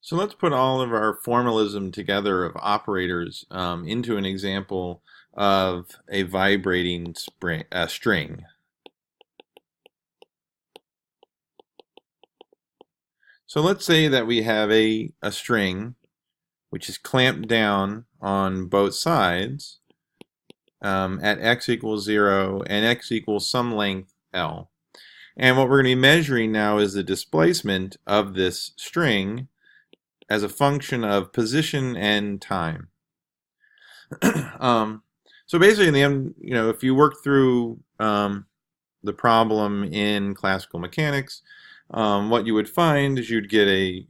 So let's put all of our formalism together of operators into an example of a vibrating string. So let's say that we have a string which is clamped down on both sides at x equals 0 and x equals some length L. And what we're going to be measuring now is the displacement of this string as a function of position and time. So basically, in the end, if you work through the problem in classical mechanics, what you would find is you'd get a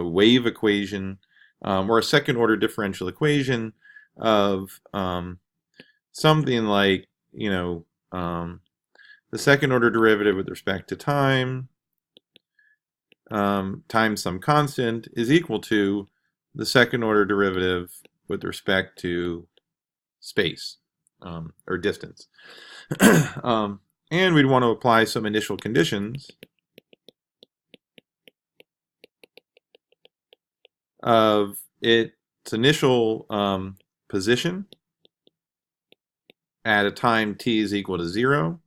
wave equation or a second-order differential equation of something like, the second-order derivative with respect to time times some constant is equal to the second-order derivative with respect to space or distance. And we'd want to apply some initial conditions of its initial position at a time t is equal to 0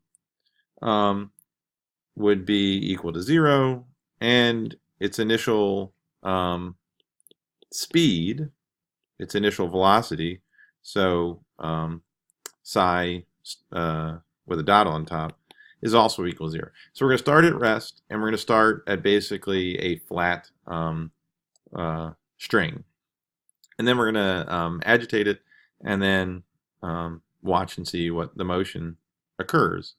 would be equal to 0, and its initial speed, its initial velocity, so psi with a dot on top, is also equal to 0. So we're going to start at rest, and we're going to start at basically a flat string. And then we're going to agitate it, and then watch and see what the motion occurs.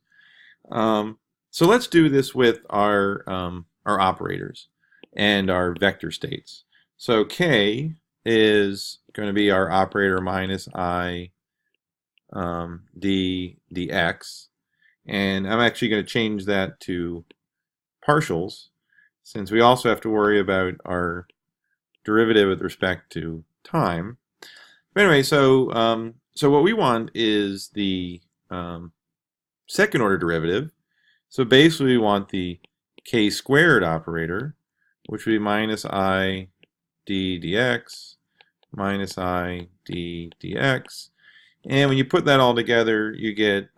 So let's do this with our operators and our vector states. So K is going to be our operator minus I d dx, and I'm actually going to change that to partials since we also have to worry about our derivative with respect to time. But anyway, so what we want is the second order derivative. So basically we want the k squared operator, which would be minus I d dx minus I d dx. And when you put that all together, you get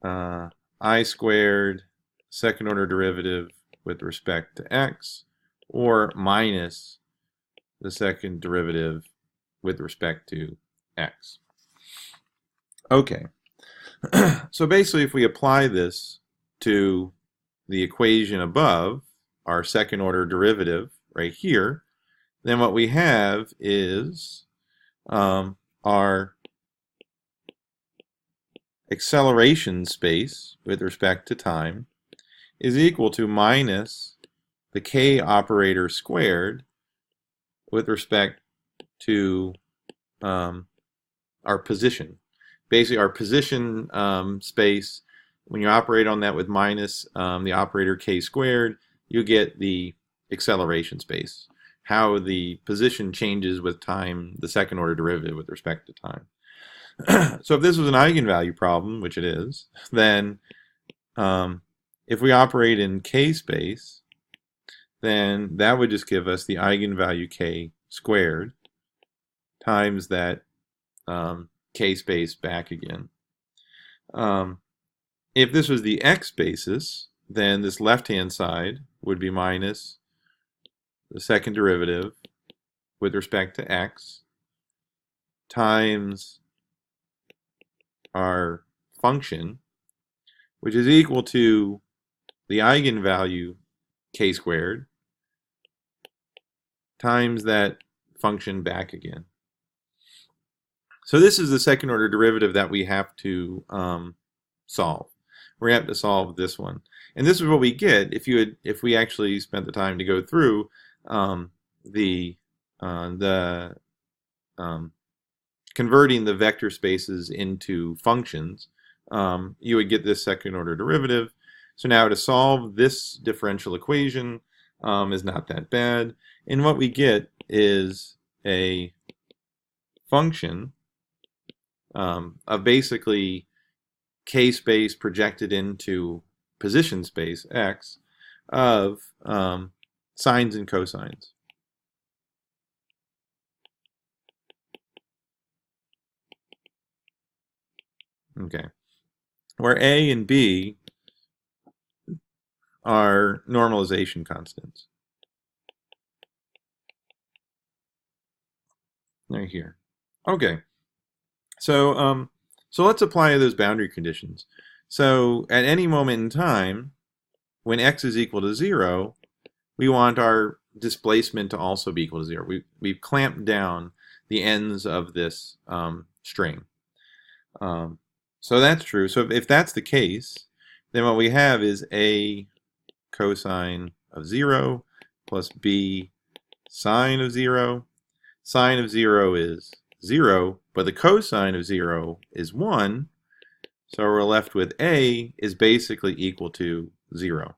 I squared second order derivative with respect to x, or minus the second derivative with respect to x. Okay. So basically, if we apply this to the equation above, our second order derivative right here, then what we have is our acceleration space with respect to time is equal to minus the k operator squared with respect to our position. Basically, our position space, when you operate on that with minus the operator k squared, you get the acceleration space, how the position changes with time, the second order derivative with respect to time. So if this was an eigenvalue problem, which it is, then if we operate in k space, then that would just give us the eigenvalue k squared times that k space back again. If this was the x basis, then this left-hand side would be minus the second derivative with respect to x times our function, which is equal to the eigenvalue k squared times that function back again. So this is the second order derivative that we have to solve. We have to solve this one, and this is what we get if we actually spent the time to go through converting the vector spaces into functions. You would get this second order derivative. So now to solve this differential equation is not that bad, and what we get is a function of basically k space projected into position space x of sines and cosines. Okay, where A and B are normalization constants. Right here. Okay, so let's apply those boundary conditions. So at any moment in time, when x is equal to 0, we want our displacement to also be equal to 0. We've clamped down the ends of this string. So that's true. So if that's the case, then what we have is a cosine of 0 plus b sine of 0. Sine of 0 is 0, but the cosine of 0 is 1. So we're left with a is basically equal to 0.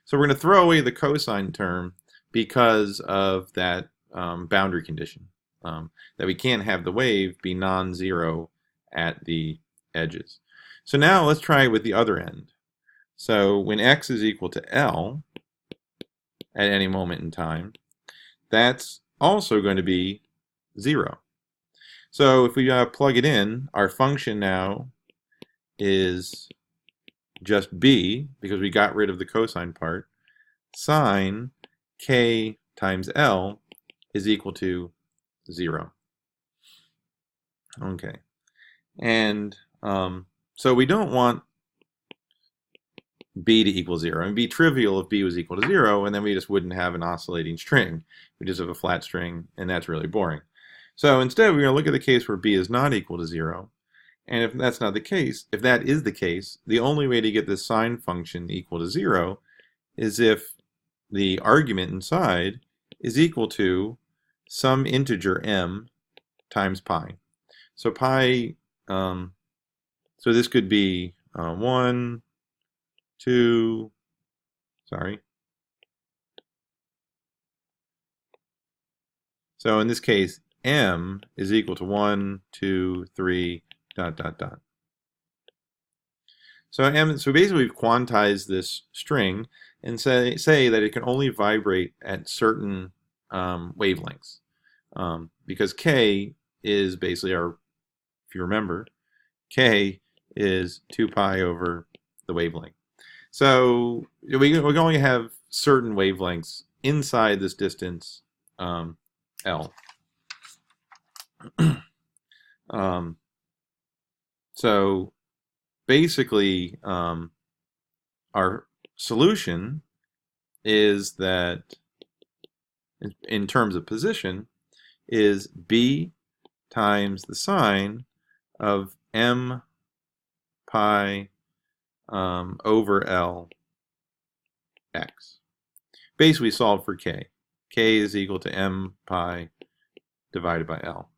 So we're going to throw away the cosine term because of that boundary condition, that we can't have the wave be non-zero at the edges. So now let's try with the other end. So when x is equal to L at any moment in time, that's also going to be 0. So if we plug it in, our function now is just b, because we got rid of the cosine part, sine k times L is equal to 0. Okay. And so we don't want b to equal 0. It would be trivial if b was equal to 0, and then we just wouldn't have an oscillating string. We just have a flat string, and that's really boring. So instead, we're going to look at the case where b is not equal to 0. And if that's not the case, if that is the case, the only way to get this sine function equal to 0 is if the argument inside is equal to some integer m times pi. So pi, so this could be 1, 2, sorry. So in this case, m is equal to 1, 2, 3, ... So basically we've quantized this string and say that it can only vibrate at certain wavelengths, because k is basically our, if you remember, k is 2 pi over the wavelength. So we're going to have certain wavelengths inside this distance L. So basically, our solution is that, in terms of position, is b times the sine of m pi over L x. Basically solve for k. K is equal to m pi divided by L.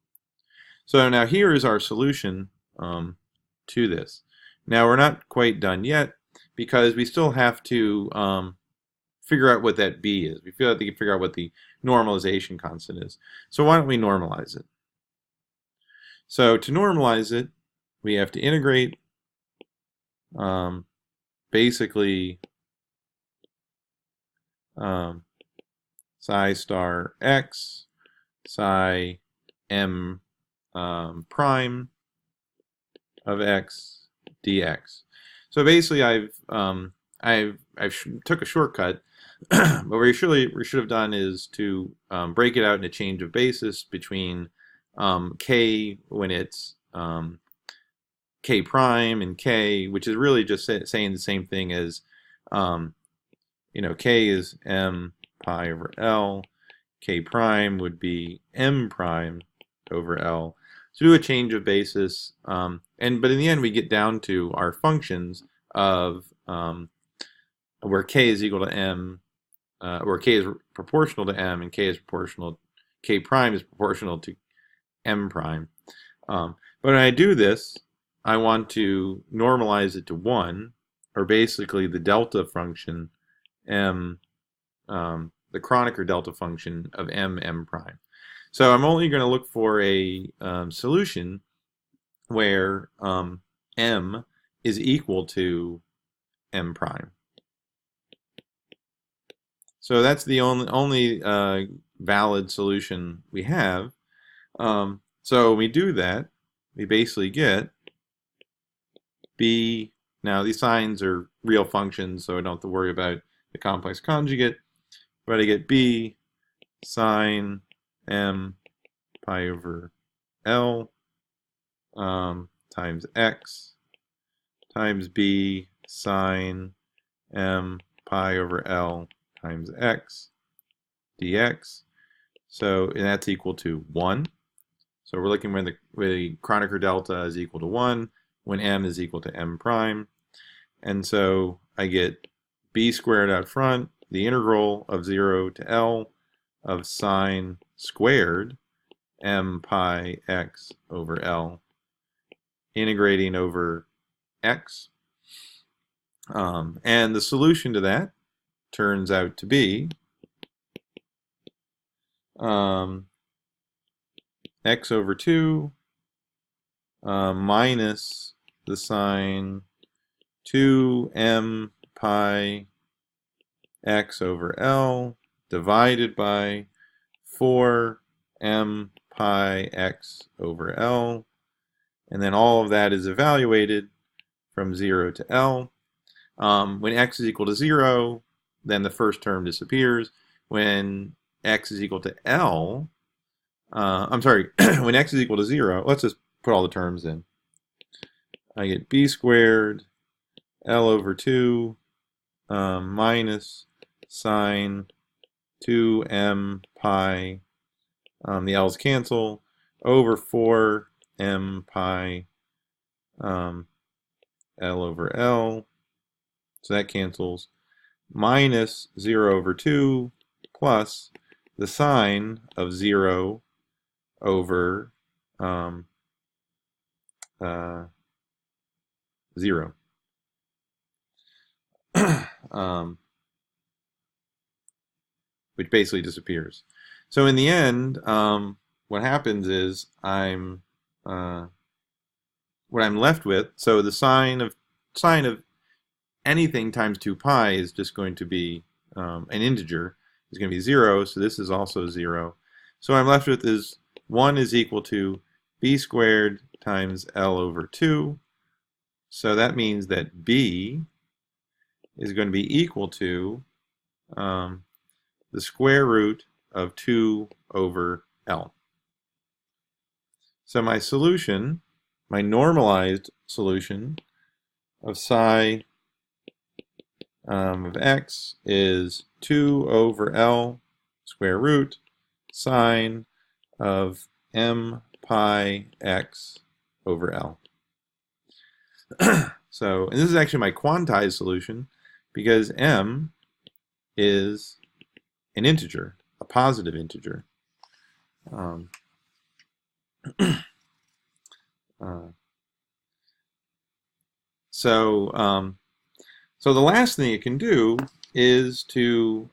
So now here is our solution to this. Now we're not quite done yet, because we still have to figure out what that b is. We feel like we can figure out what the normalization constant is. So why don't we normalize it? So to normalize it, we have to integrate basically psi star x psi m prime of x dx. So basically, I've took a shortcut, but what we should have done is to break it out into change of basis between k when it's k prime and k, which is really just saying the same thing as k is m pi over L. K prime would be m prime over L. So do a change of basis, but in the end we get down to our functions of where k is equal to m, where k is proportional to m and k prime is proportional to m prime. But when I do this, I want to normalize it to 1, or basically the delta function m, the Kronecker delta function of m prime. So I'm only going to look for a solution where m is equal to m prime. So that's the only valid solution we have. So when we do that, we basically get b. Now these signs are real functions, so I don't have to worry about the complex conjugate. But I get b sine m pi over L times x times b sine m pi over L times x dx. So and that's equal to 1. So we're looking when the Kronecker delta is equal to 1, when m is equal to m prime. And so I get b squared out front, the integral of 0 to L of sine squared m pi x over L, integrating over x. And the solution to that turns out to be x over 2 minus the sine 2m pi x over L divided by 4m pi x over L, and then all of that is evaluated from 0 to L. When x is equal to 0, then the first term disappears. When x is equal to L, when x is equal to 0, let's just put all the terms in. I get b squared L over 2 minus sine 2m pi, the L's cancel, over 4m pi L over L, so that cancels, minus 0 over 2 plus the sine of 0 over 0. Which basically disappears. So in the end, what happens is what I'm left with. So the sine of anything times 2 pi is just going to be an integer. It's going to be 0. So this is also 0. So what I'm left with is 1 is equal to b squared times L over 2. So that means that b is going to be equal to the square root of 2 over L. So my solution, my normalized solution of psi of x is 2 over L square root sine of m pi x over L. So, and this is actually my quantized solution because m is an integer, a positive integer. So the last thing you can do is to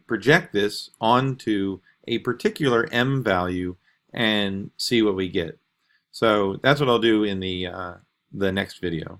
project this onto a particular m value and see what we get. So that's what I'll do in the next video.